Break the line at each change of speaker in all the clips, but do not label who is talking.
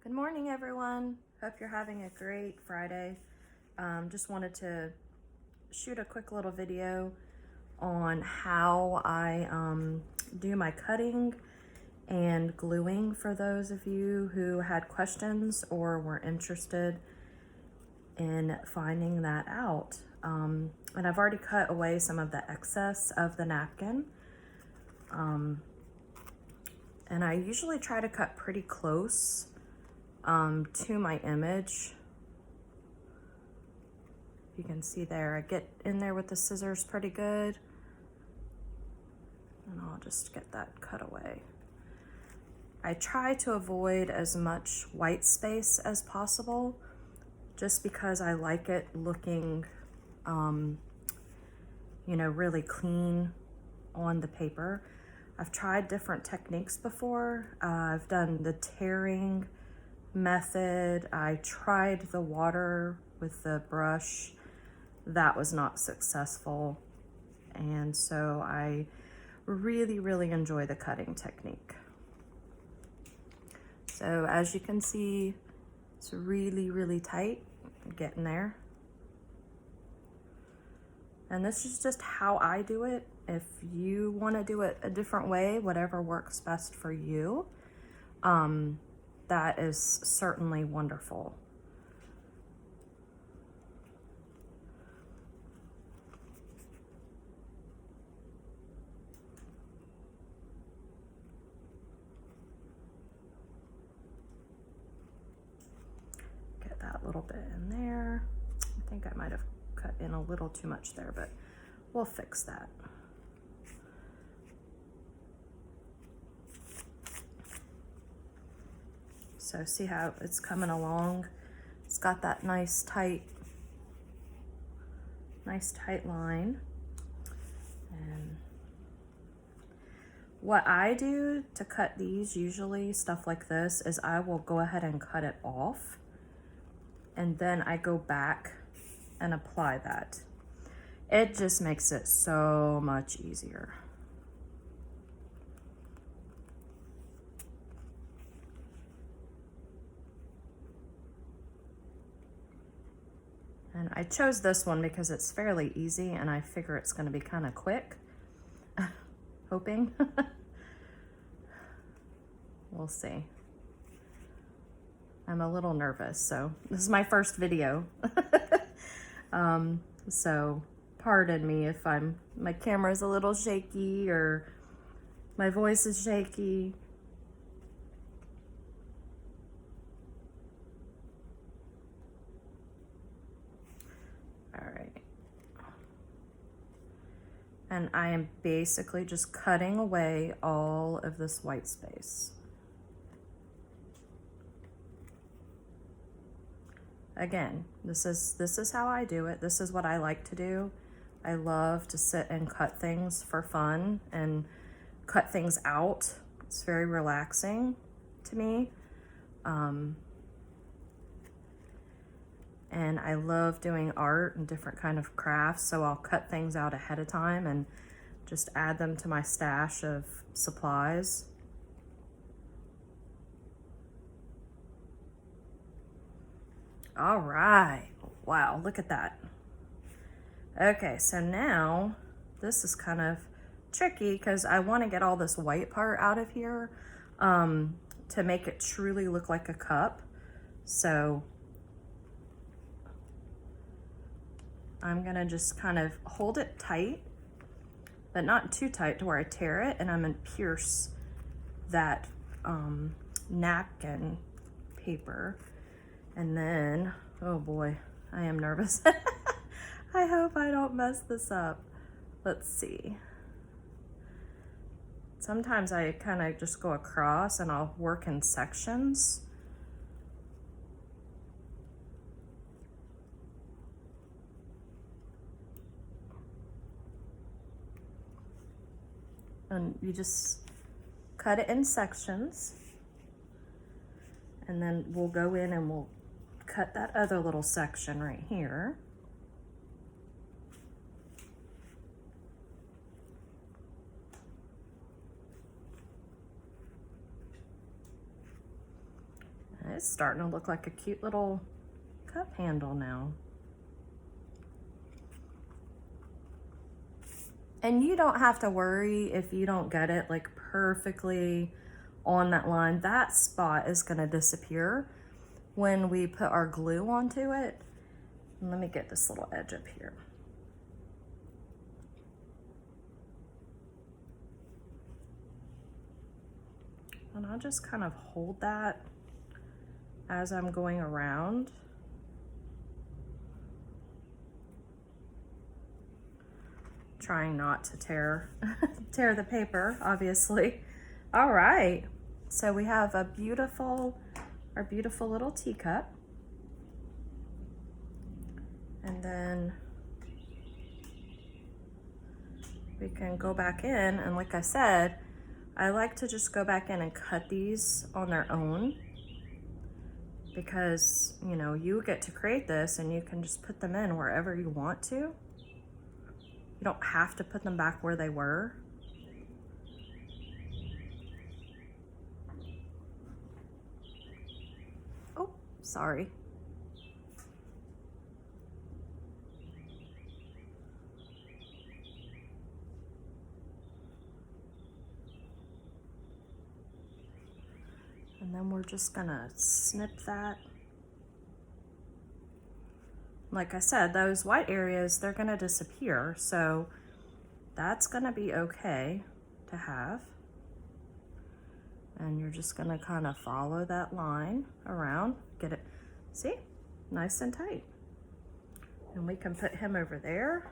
Good morning, everyone. Hope you're having a great Friday. Just wanted to shoot a quick little video on how I do my cutting and gluing for those of you who had questions or were interested in finding that out. And I've already cut away some of the excess of the napkin. And I usually try to cut pretty close to my image. You can see there, I get in there with the scissors pretty good, and I'll just get that cut away. I try to avoid as much white space as possible, just because I like it looking, really clean on the paper. I've tried different techniques before. I've done the tearing method. I tried the water with the brush. That was not successful. And so I really enjoy the cutting technique. So as you can see, it's really tight, getting there. And this is just how I do it. If you want to do it a different way, whatever works best for you, that is certainly wonderful. Get that little bit in there. I think I might have cut in a little too much there, but we'll fix that. So see how it's coming along? It's got that nice tight line. And what I do to cut these, usually stuff like this, is I will go ahead and cut it off, and then I go back and apply that. It just makes it so much easier. And I chose this one because it's fairly easy, and I figure it's going to be kind of quick. Hoping. We'll see. I'm a little nervous, so this is my first video. So pardon me if my camera's a little shaky or my voice is shaky. All right. And I am basically just cutting away all of this white space. Again, this is how I do it. This is what I like to do. I love to sit and cut things for fun and cut things out. It's very relaxing to me. And I love doing art and different kind of crafts, so I'll cut things out ahead of time and just add them to my stash of supplies. All right, wow, look at that. Okay, so now this is kind of tricky because I want to get all this white part out of here to make it truly look like a cup. So I'm gonna just kind of hold it tight, but not too tight to where I tear it, and I'm gonna pierce that napkin paper. And then, oh boy, I am nervous. I hope I don't mess this up. Let's see. Sometimes I kind of just go across and I'll work in sections. And you just cut it in sections. And then we'll go in and we'll cut that other little section right here. It's starting to look like a cute little cup handle now. And you don't have to worry if you don't get it like perfectly on that line. That spot is gonna disappear when we put our glue onto it. And let me get this little edge up here. And I'll just kind of hold that as I'm going around. Trying not to tear the paper, obviously. All right, so we have our beautiful little teacup. And then we can go back in, and like I said, I like to just go back in and cut these on their own, because, you know, you get to create this and you can just put them in wherever you want to. You don't have to put them back where they were. Oh, sorry. And then we're just gonna snip that. Like I said, those white areas, they're gonna disappear, so that's gonna be okay to have. And you're just gonna kind of follow that line around, get it, see, nice and tight. And we can put him over there.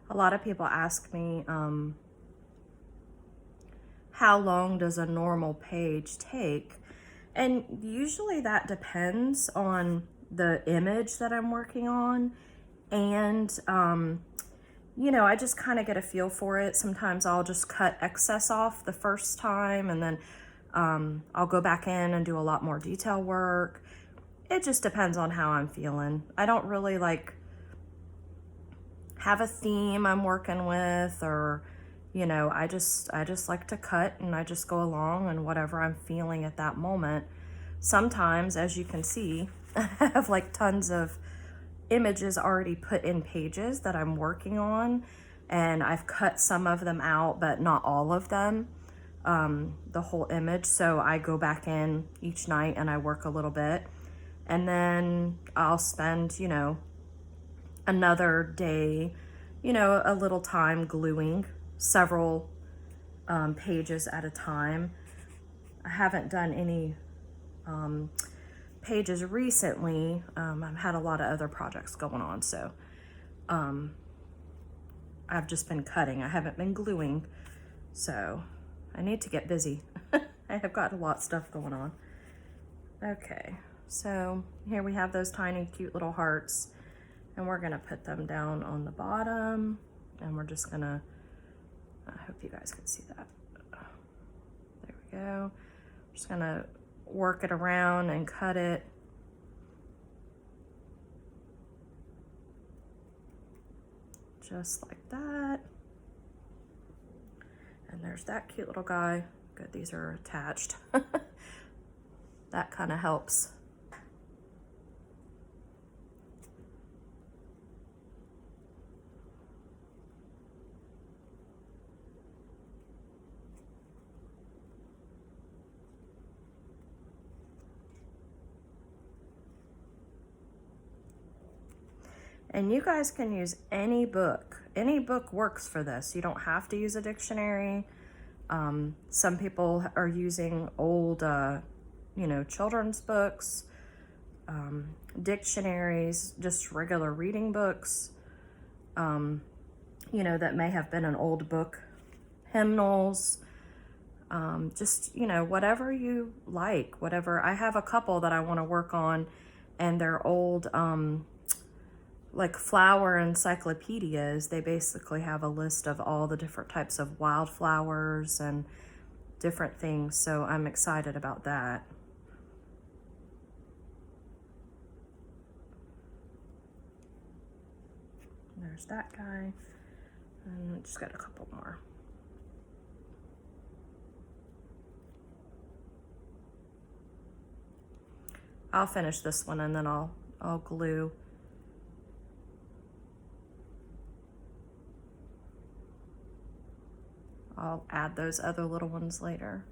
A lot of people ask me, how long does a normal page take? And usually that depends on the image that I'm working on. And, you know, I just kind of get a feel for it. Sometimes I'll just cut excess off the first time, and then I'll go back in and do a lot more detail work. It just depends on how I'm feeling. I don't really like have a theme I'm working with, or, you know, I just like to cut, and I just go along and whatever I'm feeling at that moment. Sometimes, as you can see, I have like tons of images already put in pages that I'm working on, and I've cut some of them out, but not all of them, the whole image. So I go back in each night and I work a little bit, and then I'll spend, you know, another day, you know, a little time gluing several pages at a time. I haven't done any pages recently. I've had a lot of other projects going on, so I've just been cutting. I haven't been gluing, so I need to get busy. I have got a lot of stuff going on. Okay, so here we have those tiny cute little hearts, and we're gonna put them down on the bottom, and we're just gonna, I hope you guys can see that. There we go. Just gonna work it around and cut it. Just like that. And there's that cute little guy. Good, these are attached. That kind of helps. And you guys can use any book. Any book works for this. You don't have to use a dictionary. Some people are using old, you know, children's books, dictionaries, just regular reading books, you know, that may have been an old book, hymnals. Just, you know, whatever you like, whatever. I have a couple that I want to work on, and they're old, like flower encyclopedias. They basically have a list of all the different types of wildflowers and different things. So I'm excited about that. There's that guy. And I just got a couple more. I'll finish this one and then I'll glue. I'll add those other little ones later.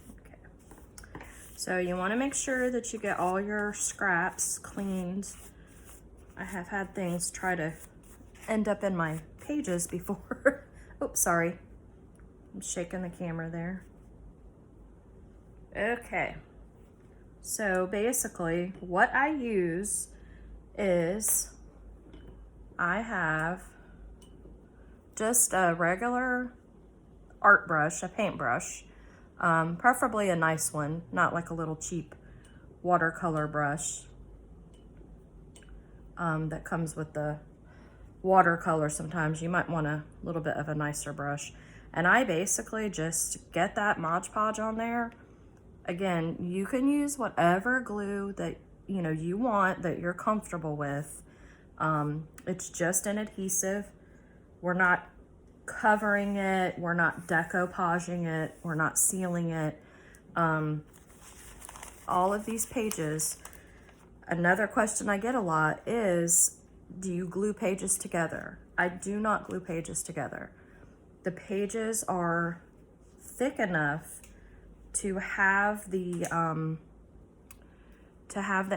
Okay. So you want to make sure that you get all your scraps cleaned. I have had things try to end up in my pages before. Oops, sorry. I'm shaking the camera there. Okay. So basically what I use is I have just a regular art brush, a paintbrush, preferably a nice one, not like a little cheap watercolor brush that comes with the watercolor. Sometimes you might want a little bit of a nicer brush. And I basically just get that Mod Podge on there. Again, you can use whatever glue that you want, that you're comfortable with. It's just an adhesive. We're not covering it, we're not decoupaging it, we're not sealing it. All of these pages, another question I get a lot is, do you glue pages together? I do not glue pages together. The pages are thick enough to have the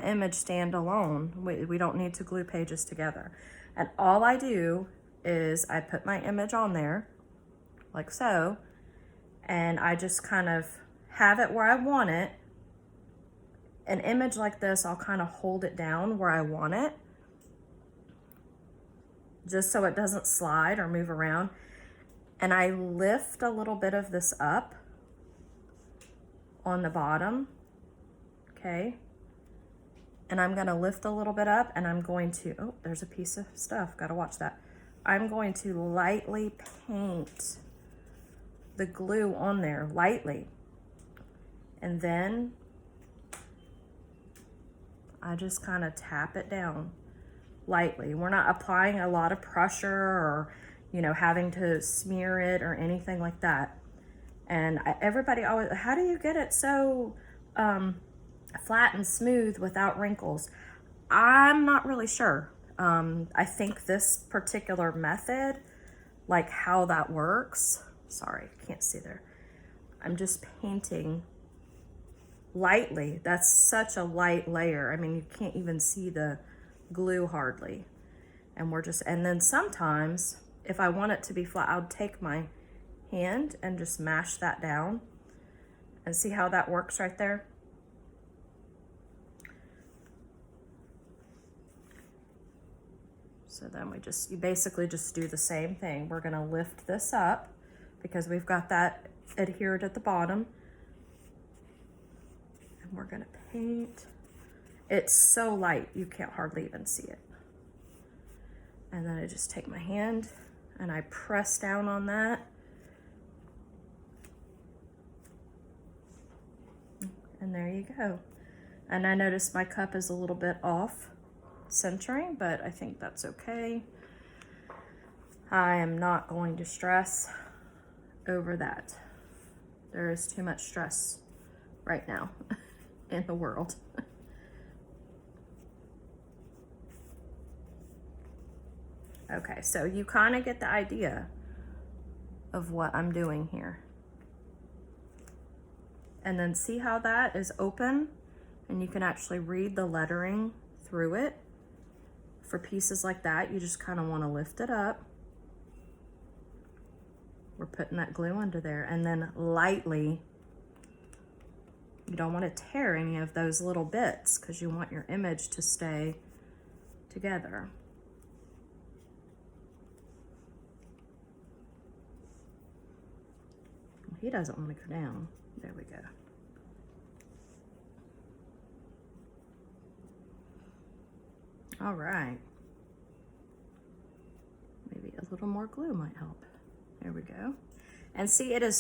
image stand alone. We don't need to glue pages together. And all I do is I put my image on there, like so, and I just kind of have it where I want it. An image like this, I'll kind of hold it down where I want it, just so it doesn't slide or move around. And I lift a little bit of this up on the bottom, okay? And I'm gonna lift a little bit up, and I'm going to, oh, there's a piece of stuff, gotta watch that. I'm going to lightly paint the glue on there, lightly. And then I just kind of tap it down lightly. We're not applying a lot of pressure or, having to smear it or anything like that. And everybody always, how do you get it so flat and smooth without wrinkles? I'm not really sure. I think this particular method, like how that works, sorry, can't see there. I'm just painting lightly. That's such a light layer. I mean, you can't even see the glue hardly. And then sometimes if I want it to be flat, I'll take my hand and just mash that down and see how that works right there. So then you basically just do the same thing. We're gonna lift this up because we've got that adhered at the bottom. And we're gonna paint. It's so light, you can't hardly even see it. And then I just take my hand and I press down on that. And there you go. And I notice my cup is a little bit off centering, but I think that's okay. I am not going to stress over that. There is too much stress right now in the world. Okay, so you kind of get the idea of what I'm doing here. And then see how that is open and you can actually read the lettering through it. For pieces like that, you just kind of want to lift it up. We're putting that glue under there, and then lightly, you don't want to tear any of those little bits because you want your image to stay together. he doesn't want to go down. There we go. All right. Maybe a little more glue might help. There we go. And see, it's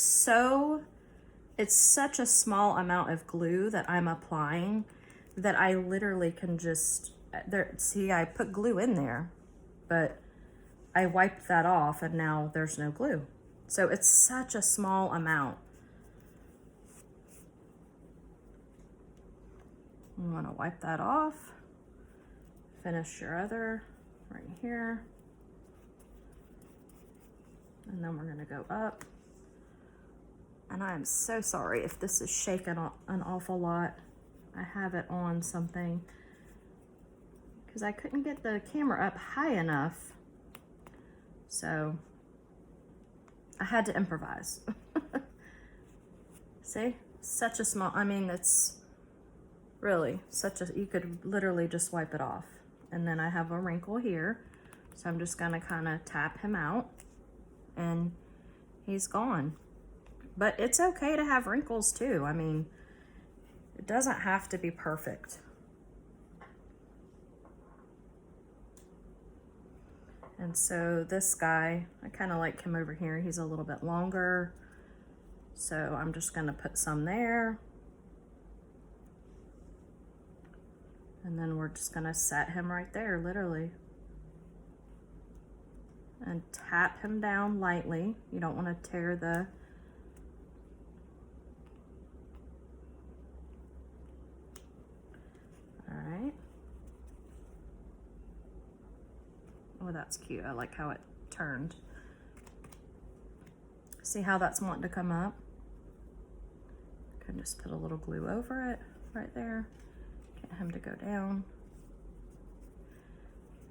such a small amount of glue that I'm applying that I literally can just, see, I put glue in there, but I wiped that off and now there's no glue. So it's such a small amount. You want to wipe that off. Finish your other right here. And then we're going to go up. And I am so sorry if this is shaking an awful lot. I have it on something because I couldn't get the camera up high enough. So I had to improvise. See, such a small, I mean, it's really such a, you could literally just wipe it off. And then I have a wrinkle here. So I'm just gonna kind of tap him out and he's gone. But it's okay to have wrinkles too. I mean, it doesn't have to be perfect. And so this guy, I kind of like him over here. He's a little bit longer. So I'm just gonna put some there. And then we're just gonna set him right there, literally. And tap him down lightly. You don't wanna tear the, all right. Oh, that's cute. I like how it turned. See how that's wanting to come up? Can just put a little glue over it right there. Get him to go down.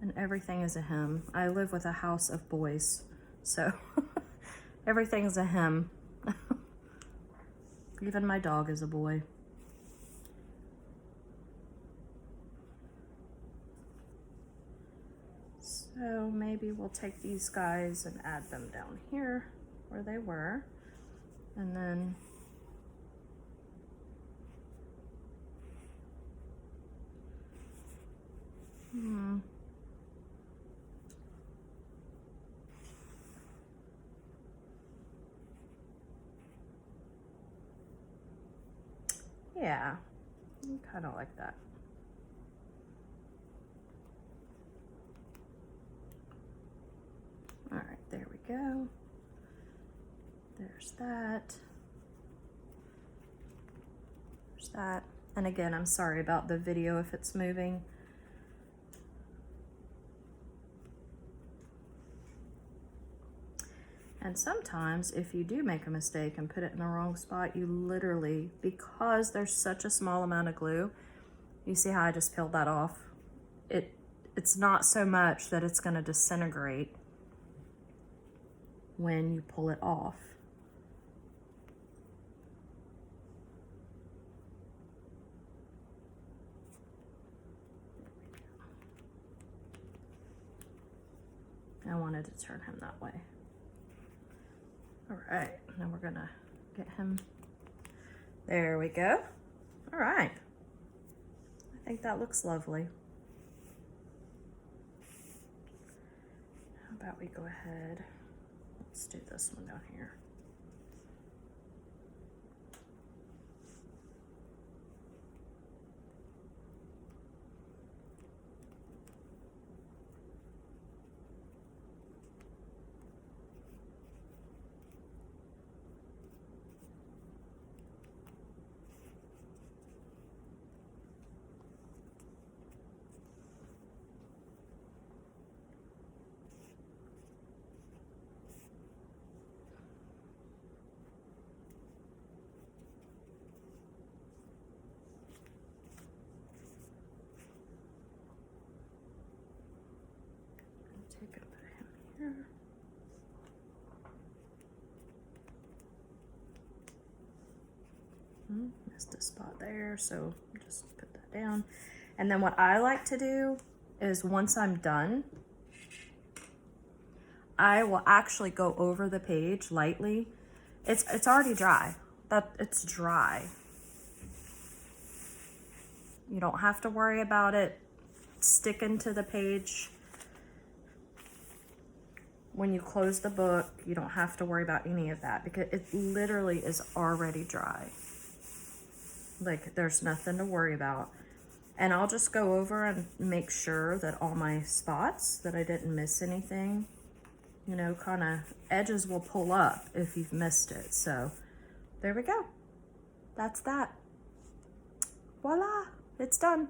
And everything is a him. I live with a house of boys, so everything's a him. Even my dog is a boy. So maybe we'll take these guys and add them down here where they were. And then yeah, kind of like that. All right, there we go. There's that. There's that. And again, I'm sorry about the video if it's moving. And sometimes if you do make a mistake and put it in the wrong spot, you literally, because there's such a small amount of glue, you see how I just peeled that off? It's not so much that it's gonna disintegrate when you pull it off. I wanted to turn him that way. All right, now we're gonna get him. There we go. All right. I think that looks lovely. How about we go ahead? Let's do this one down here. Take up him here. Missed a spot there, so just put that down. And then what I like to do is once I'm done, I will actually go over the page lightly It's already dry. It's dry. You don't have to worry about it sticking to the page when you close the book. You don't have to worry about any of that because it literally is already dry. Like, there's nothing to worry about. And I'll just go over and make sure that all my spots, that I didn't miss anything. You know, kind of edges will pull up if you've missed it. So there we go. That's that. Voila, it's done.